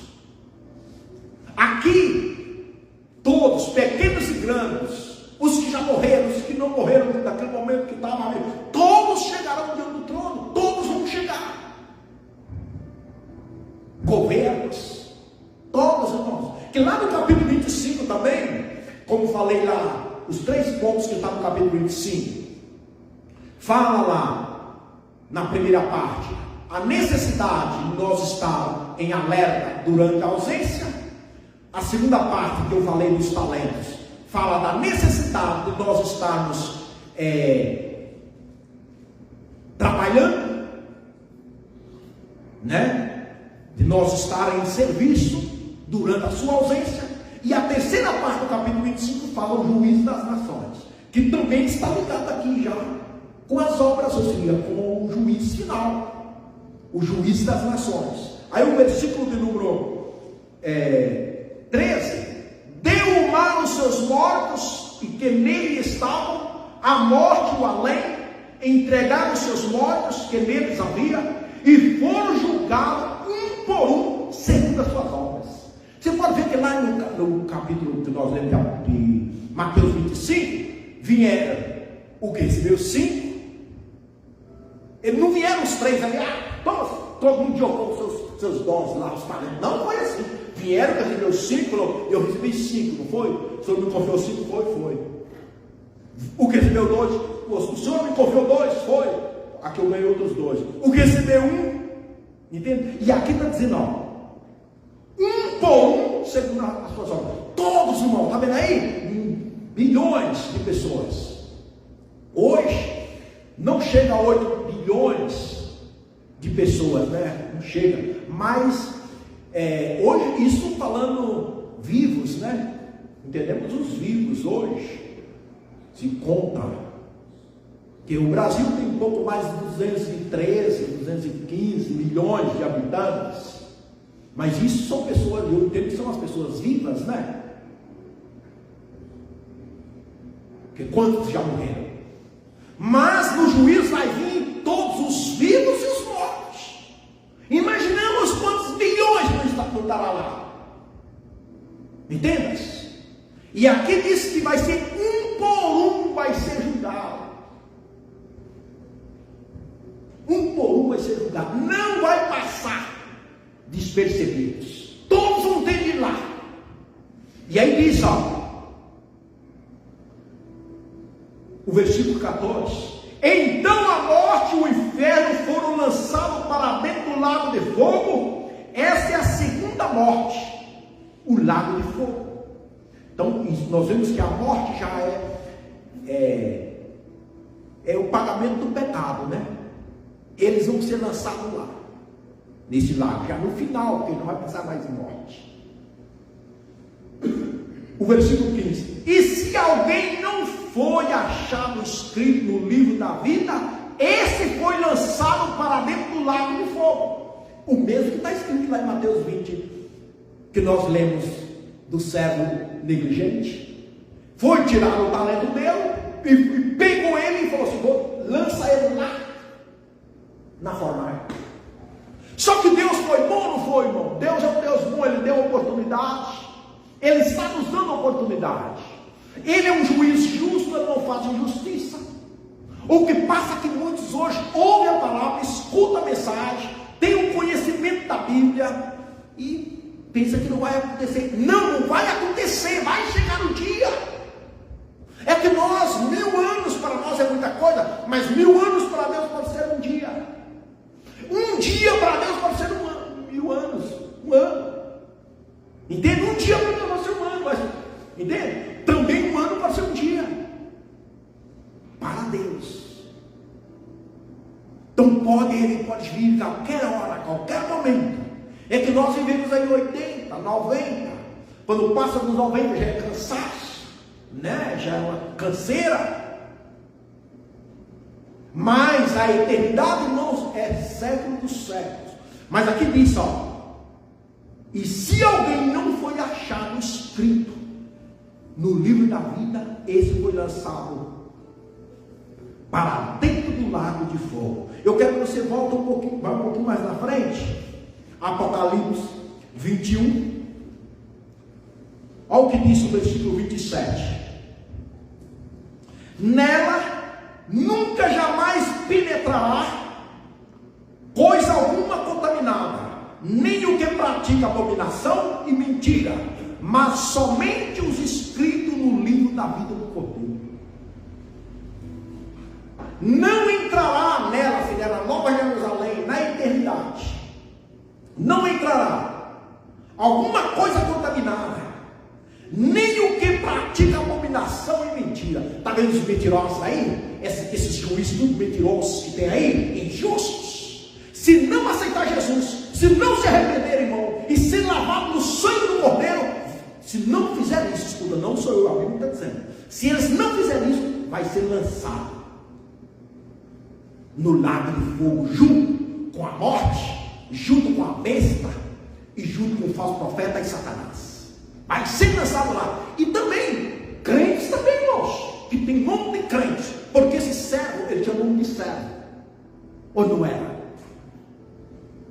Aqui, todos, pequenos e grandes, os que já morreram, os que não morreram naquele momento que estavam ali, todos chegarão diante do trono, todos vão chegar. Governos, todos, irmãos. Que lá no capítulo 25 também, como falei lá, os 3 pontos que estão no capítulo 25, fala lá, na primeira parte, a necessidade de nós estar em alerta durante a ausência. A segunda parte que eu falei dos talentos, fala da necessidade de nós estarmos trabalhando, né? De nós estar em serviço durante a sua ausência. E a terceira parte do capítulo 25 fala o juízo das nações, que também está ligado aqui já com as obras, ou seja, com o juízo final, o juízo das nações. Aí o versículo de número 13: deu o mar aos seus mortos, e que nele estavam, a morte e o além, entregaram os seus mortos que neles havia, e foram julgados um por um, segundo as suas obras. Você pode ver que lá no capítulo que nós lemos de Mateus 25, vieram o que recebeu 5, eles não vieram os 3 ali, todo mundo jogou os seus dons lá, os talentos. Não foi assim. Vieram que recebeu 5, falou, eu recebi 5, não foi? O senhor me confiou 5, foi. O que recebeu 2, o senhor me confiou 2, foi. Aqui eu ganhei outros 2. O que recebeu 1, entende? E aqui está dizendo, ó, um por um, segundo as suas obras. Todos, irmãos, está vendo aí? Bilhões de pessoas. Hoje, não chega a 8 bilhões de pessoas, né? Não chega. Mas, hoje, isso falando vivos, né? Entendemos os vivos hoje. Se conta que o Brasil tem um pouco mais de 213, 215 milhões de habitantes. Mas isso são pessoas, eu entendo que são as pessoas vivas, né? Porque quantos já morreram? Mas no juízo vai vir todos os vivos e os mortos. Imaginamos quantos bilhões não estará lá. Entendas? E aqui diz que vai ser um por um vai ser julgado. Um por um vai ser julgado. Não vai passar despercebidos. Todos vão ter de ir lá. E aí diz, ó, o versículo 14: então a morte e o inferno foram lançados para dentro do lago de fogo. Essa é a segunda morte, o lago de fogo. Então nós vemos que a morte já é o pagamento do pecado, né? Eles vão ser lançados lá, nesse lago, já no final, porque não vai passar mais em morte. O versículo 15: e se alguém não foi achado escrito no livro da vida, esse foi lançado para dentro do lago de fogo. O mesmo que está escrito lá em Mateus 20, que nós lemos do servo negligente. Foi tirar o talento dele, e pegou ele e falou assim, lança ele lá na fornalha. Só que Deus foi bom, não foi, irmão? Deus é um Deus bom, Ele deu oportunidade. Ele está nos dando oportunidade. Ele é um juiz justo, Ele não faz injustiça. O que passa é que muitos hoje ouvem a palavra, escutam a mensagem, têm o conhecimento da Bíblia e pensa que não vai acontecer. Não vai acontecer, vai chegar o dia. É que nós, 1000 anos para nós é muita coisa, mas 1000 anos para Deus pode ser um dia. Um dia para Deus pode ser um ano, 1000 anos, um ano. Entende? Um dia para Deus pode ser um ano, mas, entende? Também um ano pode ser um dia. Para Deus. Então Ele pode vir a qualquer hora, a qualquer momento. É que nós vivemos aí 80, 90. Quando passa dos 90 já é cansaço, né? Já é uma canseira. Mas a eternidade, irmãos, é século dos séculos. Mas aqui diz, ó, e se alguém não foi achado escrito no livro da vida, esse foi lançado para dentro do lago de fogo. Eu quero que você volte um pouquinho, vá um pouquinho mais na frente. Apocalipse 21. Olha o que diz o versículo 27. Nela nunca jamais penetrará coisa alguma contaminada, nem o que pratica abominação e mentira, mas somente os inscritos no livro da vida do Cordeiro. Não entrará nela, filha, na Nova Jerusalém, na eternidade. Não entrará alguma coisa contaminada, nem o que pratica abominação e mentira. Está vendo os mentirosos aí? Esses juízes tudo mentirosos que tem aí, injustos. Se não aceitar Jesus, se não se arrepender, irmão, e ser lavado no sangue do Cordeiro, se não fizerem isso, escuta, não sou eu, a Bíblia está dizendo, se eles não fizerem isso, vai ser lançado no lago de fogo, junto com a morte, junto com a besta, e junto com o falso profeta e Satanás. Vai ser lançado lá. E também, crentes também, irmãos, que tem nome de crente, porque esse servo, ele tinha nome de servo, ou não era?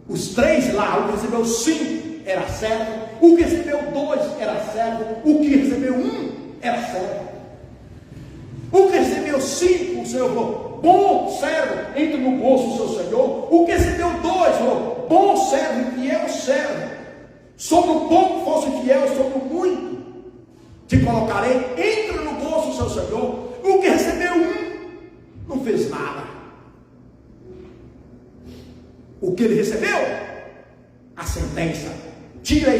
Os 3 lá, o que recebeu 5 era servo, o que recebeu 2 era servo, o que recebeu 1 era servo, o que recebeu 5, o Senhor falou, bom servo, entre no gozo do seu Senhor. O que recebeu 2 falou, bom servo e fiel servo, sobre o pouco fosse fiel, sobre o muito te colocarei, entra no gozo do seu Senhor. O que recebeu 1 não fez nada. O que ele recebeu? A sentença. Tira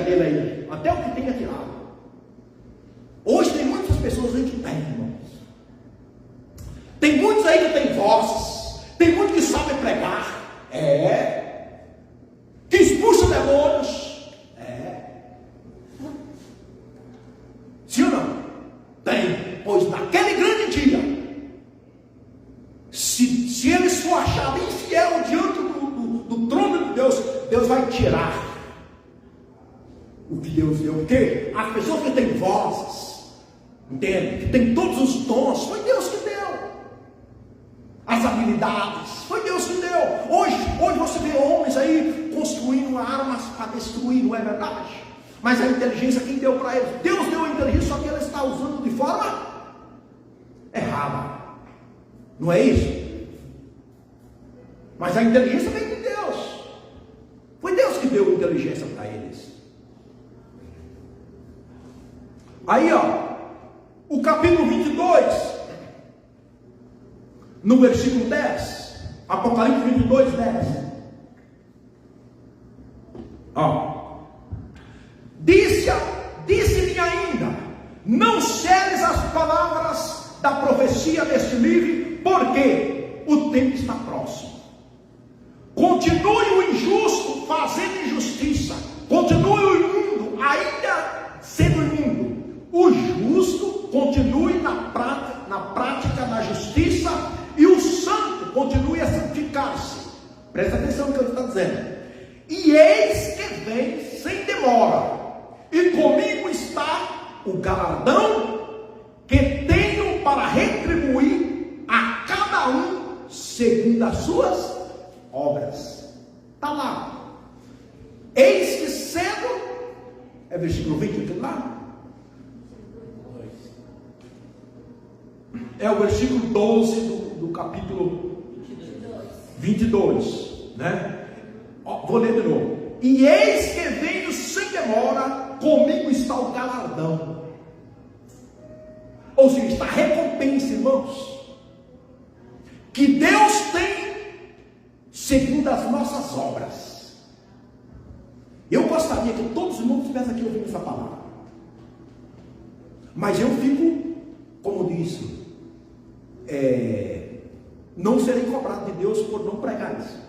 dele aí, até o que tem tirado. Hoje tem muitas pessoas aí que tem, irmãos. Tem muitos aí que tem vozes, tem muitos que sabem pregar, que expulsam demônios, sim ou não? Tem, pois naquele grande dia, se eles for achados infiel diante do trono de Deus, Deus vai tirar o que Deus deu. Porque as pessoas que têm vozes, entende? Que tem todos os dons, foi Deus que deu. As habilidades, foi Deus que deu. Hoje você vê homens aí construindo armas para destruir, não é verdade? Mas a inteligência quem deu para eles? Deus deu a inteligência, só que ele está usando de forma errada. Não é isso? Mas a inteligência vem de Deus. Foi Deus que deu inteligência para eles. Aí, o capítulo 22, no versículo 10, Apocalipse 22, 10. Disse-lhe ainda: não seres as palavras da profecia deste livro, porque o tempo está próximo. Continue o injusto fazendo injustiça, continue o imundo ainda sendo imundo, o justo continue na prática da justiça, e o santo continue a santificar-se. Presta atenção no que ele está dizendo. E eis que vem sem demora, e comigo está o galardão que tenho para retribuir a cada um segundo as suas obras. Está lá. Eis que cedo, é versículo 20 aqui lá? É o versículo 12 do capítulo 22, né? Vou ler de novo. E eis que venho sem demora, comigo está o galardão. Ou seja, está a recompensa, irmãos, que Deus tem segundo as nossas obras. Eu gostaria que todos os irmãos estivessem aqui ouvindo essa palavra, mas eu fico, como disse, não serei cobrado de Deus por não pregar isso.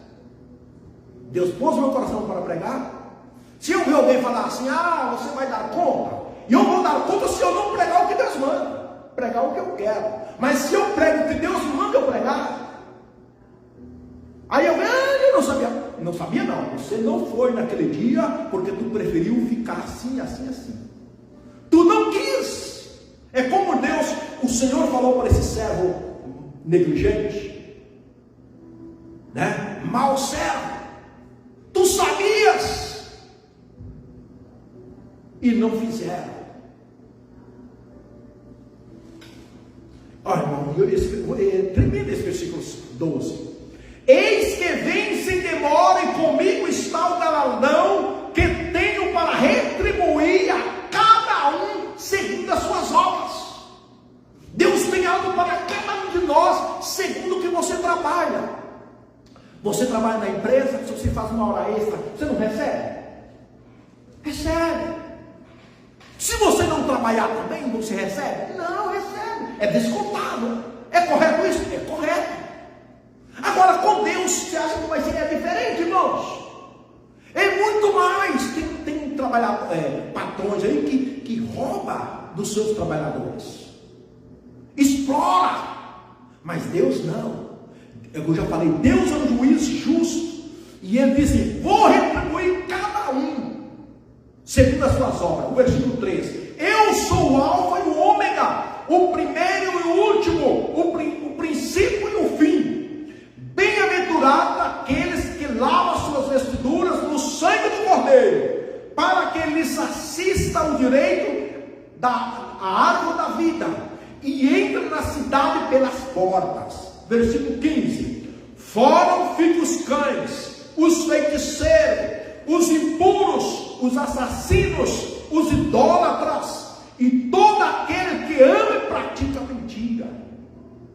Deus pôs no meu coração para pregar. Se eu ver alguém falar assim, você vai dar conta, e eu vou dar conta se eu não pregar o que Deus manda, pregar o que eu quero. Mas se eu prego o que Deus manda eu pregar, aí eu não sabia. Não sabia não, você não foi naquele dia porque tu preferiu ficar assim, assim, assim. Tu não quis. É como Deus, o Senhor falou para esse servo negligente, né? Mau servo, tu sabias e não fizeram. Olha, irmão, tremendo esse versículo 12. Eis que vem sem demora, e comigo está o galardão que tenho para retribuir a cada um segundo as suas obras. Deus tem algo para cada um de nós, segundo o que você trabalha. Você trabalha na empresa, se você faz uma hora extra, você não recebe? Recebe. Se você não trabalhar também, você recebe? Não recebe. É descontado. É correto isso? É correto. Agora, com Deus, você acha que vai ser diferente, irmãos? É muito mais. Tem patrões aí que rouba dos seus trabalhadores, explora. Mas Deus não. Eu já falei, Deus é um juiz justo, e Ele diz assim: vou retribuir cada um segundo as suas obras. O versículo 13: eu sou o alfa e o ômega, o primeiro e o último, o princípio e o fim. Bem-aventurado aqueles que lavam suas vestiduras no sangue do Cordeiro, para que lhes assista o direito da árvore da vida, e entrem na cidade pelas portas. Versículo 15: foram feitos os cães, os feiticeiros, os impuros, os assassinos, os idólatras, e todo aquele que ama e pratica mentira.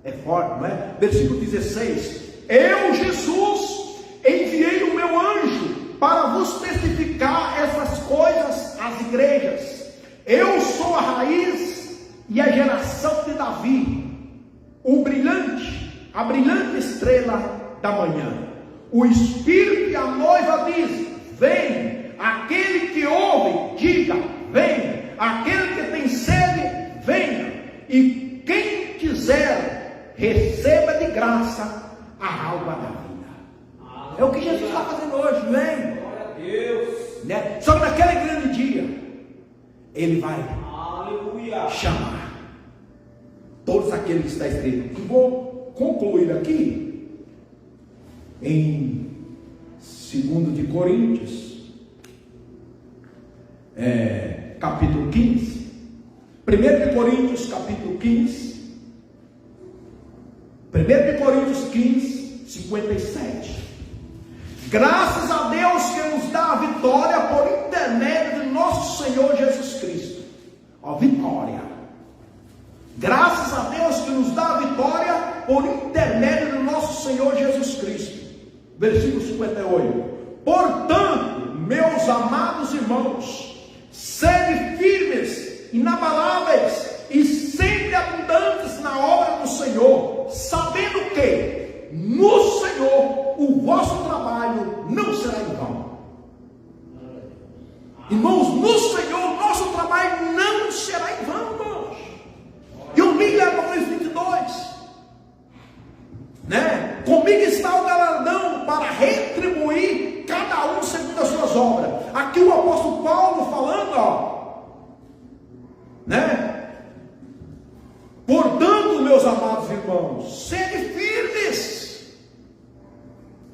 É forte, não é? Versículo 16: eu, Jesus, enviei o meu anjo para vos testificar essas coisas às igrejas. Eu sou a raiz e a geração de Davi, a brilhante estrela da manhã. O Espírito e a noiva diz: vem. Aquele que ouve, diga: vem. Aquele que tem sede, venha. E quem quiser, receba de graça a água da vida. É o que Jesus está fazendo hoje, vem. Glória a Deus. Né? Só que naquele grande dia, Ele vai chamar todos aqueles que está escrito. E vou concluir aqui em 2 de Coríntios, capítulo 15. 1 de Coríntios, capítulo 15. 1 de Coríntios 15, 57. Graças a Deus que nos dá a vitória por intermédio de nosso Senhor Jesus Cristo. Ó, vitória. Graças a Deus que nos dá a vitória por intermédio de nosso Senhor Jesus Cristo. Versículo 58. Portanto, meus amados irmãos, sede firmes, inabaláveis e sempre abundantes na obra do Senhor, sabendo que no Senhor o vosso trabalho não será em vão. Irmãos, no Senhor o nosso trabalho não será em vão, irmãos. Eu li lá no 22, né? Comigo está o galardão para retribuir cada um segundo as suas obras. Aqui o apóstolo Paulo falando, ó, né? Portanto, meus amados irmãos, sede firmes.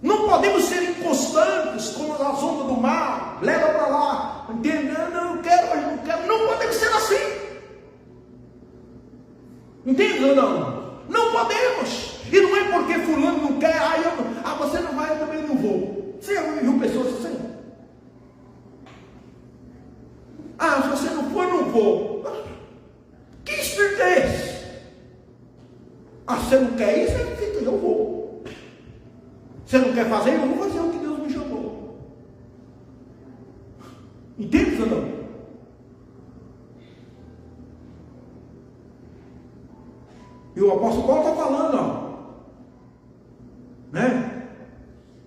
Não podemos ser inconstantes como as ondas do mar, leva para lá, entende? Não quero, hoje não quero. Não podemos ser assim. Entende ou não? Não podemos. E não é porque fulano não quer, você não vai, eu também não vou. Você já viu pessoas assim? Se você não for, eu não vou. Que espírito é esse? Você não quer isso? Eu vou. Você não quer fazer? Eu vou fazer o que Deus me chamou. Entende ou não? E o apóstolo Paulo está falando, ó, né?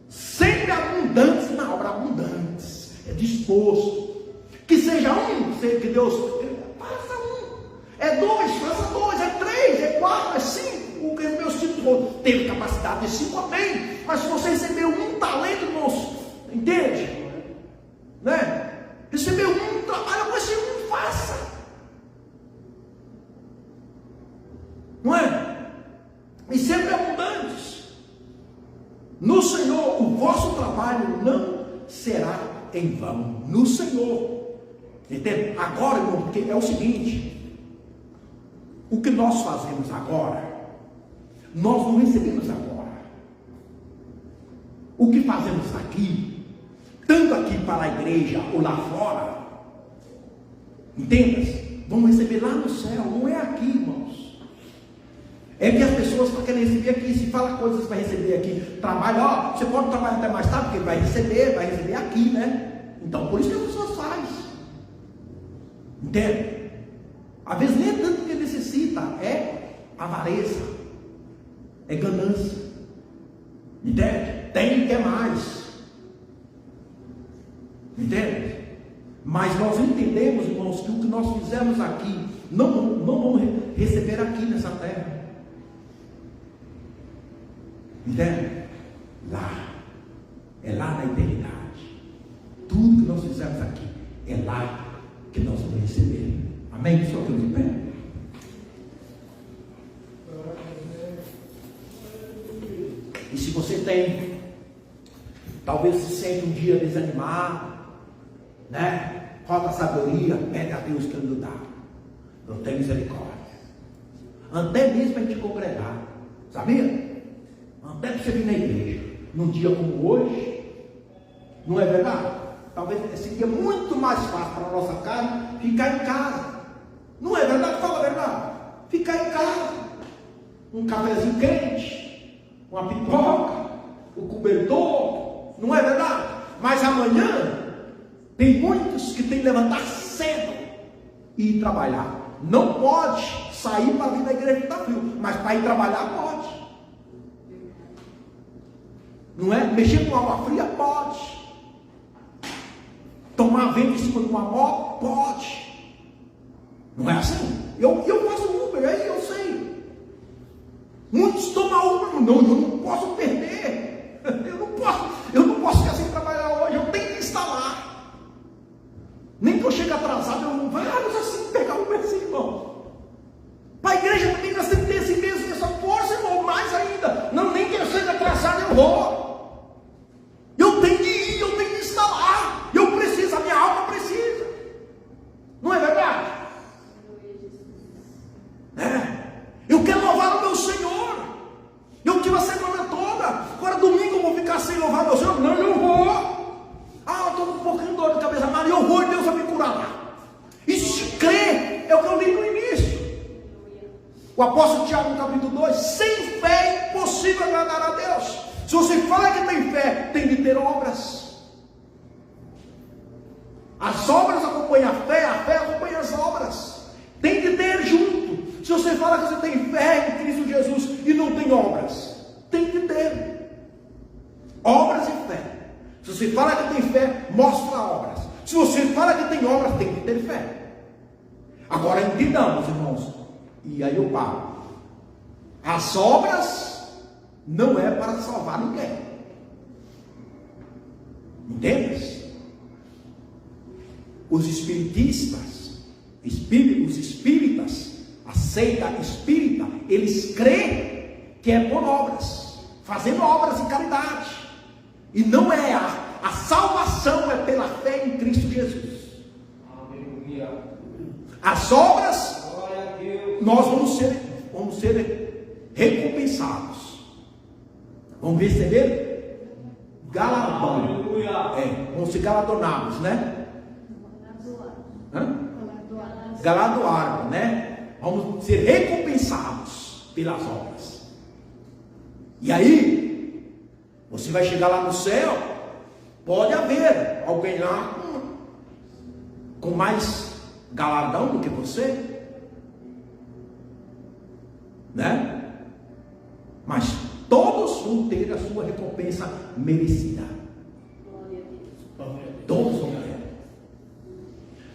Sempre abundantes na obra, abundantes, é disposto. Que seja um, que Deus faça um, é dois, faça dois, é três, é quatro, é cinco. O que meus filhos teve capacidade de 5, amém. Mas se você recebeu um talento, irmãos, entende? Né? Recebeu um, trabalha com esse um, faça. Não é? e sempre abundantes. No Senhor, o vosso trabalho não será em vão. No Senhor. Entende? Agora, irmão, porque é o seguinte: o que nós fazemos agora, nós não recebemos agora. O que fazemos aqui, tanto aqui para a igreja ou lá fora, entenda? Vamos receber lá no céu, não é aqui, irmãos. É que as pessoas estão querendo receber aqui, se fala coisas para receber aqui, trabalho, ó, você pode trabalhar até mais tarde, porque vai receber aqui, né? Então, por isso que as pessoas fazem. Entende? Às vezes nem é tanto que necessita, é avareza, é ganância. Entende? Tem que é mais. Entende? Mas nós entendemos, irmãos, que o que nós fizemos aqui, não vamos receber aqui nessa terra. Entende? Lá, é lá na eternidade. Tudo que nós fizemos aqui, é lá que nós vamos receber. Amém? Só que eu de pé. E se você tem, talvez se sente um dia desanimado, né? Falta sabedoria, pede a Deus que Ele dá. Não tem misericórdia. Até mesmo para a gente congregar, sabia? Até para você vir na igreja, num dia como hoje, não é verdade? Talvez seria muito mais fácil para a nossa carne ficar em casa. Não é verdade? Fala a verdade. Ficar em casa, um cafezinho quente, uma pipoca, o cobertor, não é verdade? Mas amanhã tem muitos que têm que levantar cedo e ir trabalhar. Não pode sair para vir na igreja que está frio, mas para ir trabalhar pode. Não é? Mexer com água fria pode. Tomar vento em cima de uma moto pode. Não é assim? Eu faço Uber, aí eu sei. Muitos tomam Uber, não, eu não posso perder. Eu não posso ficar sem trabalhar hoje, eu tenho que instalar. Nem que eu chegue atrasado, eu não vou assim pegar o assim, irmão. Para a igreja também nós temos que ter esse mesmo, essa força, irmão, mais ainda. Não, nem que eu chegue atrasado, eu vou. Eu tenho que ir, eu tenho que instalar. Eu preciso, a minha alma precisa. Não é verdade? Eu quero louvar o meu Senhor. Eu tive a semana toda. Agora domingo eu vou ficar sem louvar o meu Senhor. Não, eu vou. Eu estou um pouquinho dor de cabeça, mas eu vou e Deus vai me curar lá. E se crer, é o que eu li no início. O apóstolo Tiago, no capítulo 2, sem fé é impossível agradar a Deus. Se você fala que tem fé, tem de ter obras. As obras acompanham a fé acompanha as obras. Tem que ter junto. Se você fala que você tem fé em Cristo Jesus e não tem obras, tem que ter obras e fé. Se você fala que tem fé, mostra obras. Se você fala que tem obras, tem que ter fé. Agora entendamos, irmãos, e aí eu paro. As obras não é para salvar ninguém. Entende? Os espiritistas, os espíritas, a seita espírita, eles creem que é por obras, fazendo obras de caridade. E não é a salvação é pela fé em Cristo Jesus. Aleluia. As obras, nós vamos ser recompensados. Vamos receber galardão. Vamos ser galardonados, né? Galardoados, né? Vamos ser recompensados pelas obras. E aí, você vai chegar lá no céu, pode haver alguém lá com mais galardão do que você, né? Mas todos vão ter a sua recompensa merecida. Todos vão ter.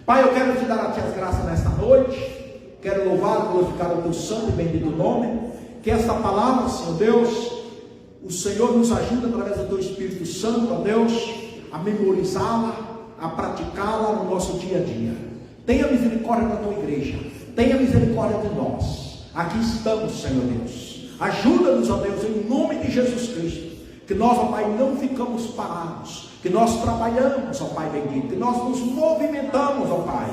Pai, eu quero te dar a ti as graças nesta noite. Quero louvar e glorificar o teu santo e bendito nome. Que esta palavra, Senhor Deus, o Senhor nos ajuda através do teu Espírito Santo, ó Deus, a memorizá-la, a praticá-la no nosso dia a dia. Tenha misericórdia da tua igreja. Tenha misericórdia de nós. Aqui estamos, Senhor Deus. Ajuda-nos, ó Deus, em nome de Jesus Cristo. Que nós, ó Pai, não ficamos parados. Que nós trabalhamos, ó Pai bendito. Que nós nos movimentamos, ó Pai,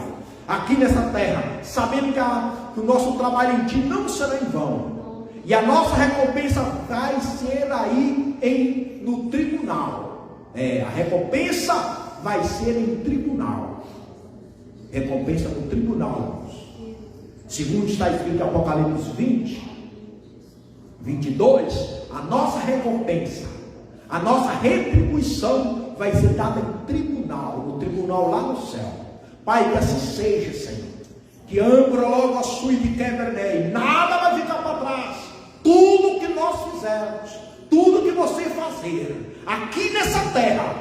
aqui nessa terra, sabendo que o nosso trabalho em Ti não será em vão. E a nossa recompensa vai ser aí no tribunal. A recompensa vai ser em tribunal. Recompensa no tribunal, irmãos. Segundo está escrito em Apocalipse 20, 22, a nossa recompensa, a nossa retribuição vai ser dada em tribunal, no tribunal lá no céu. Pai, que assim seja, Senhor. Que âncora logo a sua e de quebra-ney, nada vai ficar para trás. Tudo que nós fizermos, tudo que você fazer aqui nessa terra,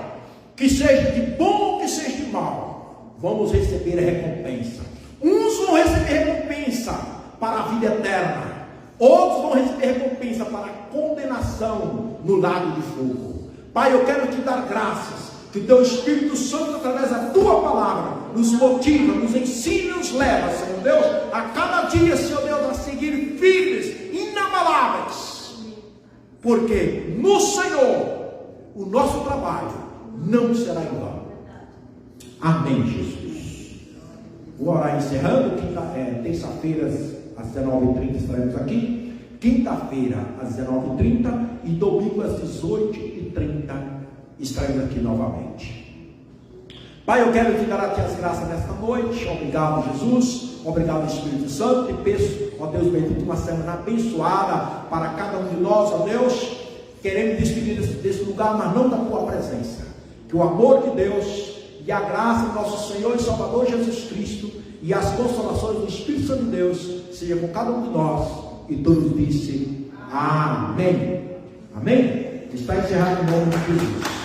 que seja de bom ou que seja de mal, vamos receber a recompensa. Uns vão receber recompensa para a vida eterna, outros vão receber recompensa para a condenação no lago de fogo. Pai, eu quero te dar graças, que o teu Espírito Santo, através da tua palavra, nos motiva, nos ensina e nos leva, Senhor Deus, a cada dia, Senhor Deus, a seguir firmes, inabaláveis, porque no Senhor o nosso trabalho não será em vão. Amém, Jesus. Vou orar encerrando. Terça-feira às 19h30 estaremos aqui, quinta-feira às 19h30 e domingo às 18h30 estaremos aqui novamente. Pai, eu quero te dar a Ti as graças nesta noite. Obrigado, Jesus. Obrigado, Espírito Santo. E peço, ó Deus bendito, uma semana abençoada para cada um de nós, ó Deus. Queremos despedir desse lugar, mas não da Tua presença. Que o amor de Deus e a graça do nosso Senhor e Salvador Jesus Cristo e as consolações do Espírito Santo de Deus seja com cada um de nós. E todos dizem amém. Amém? Está encerrado em nome de Jesus.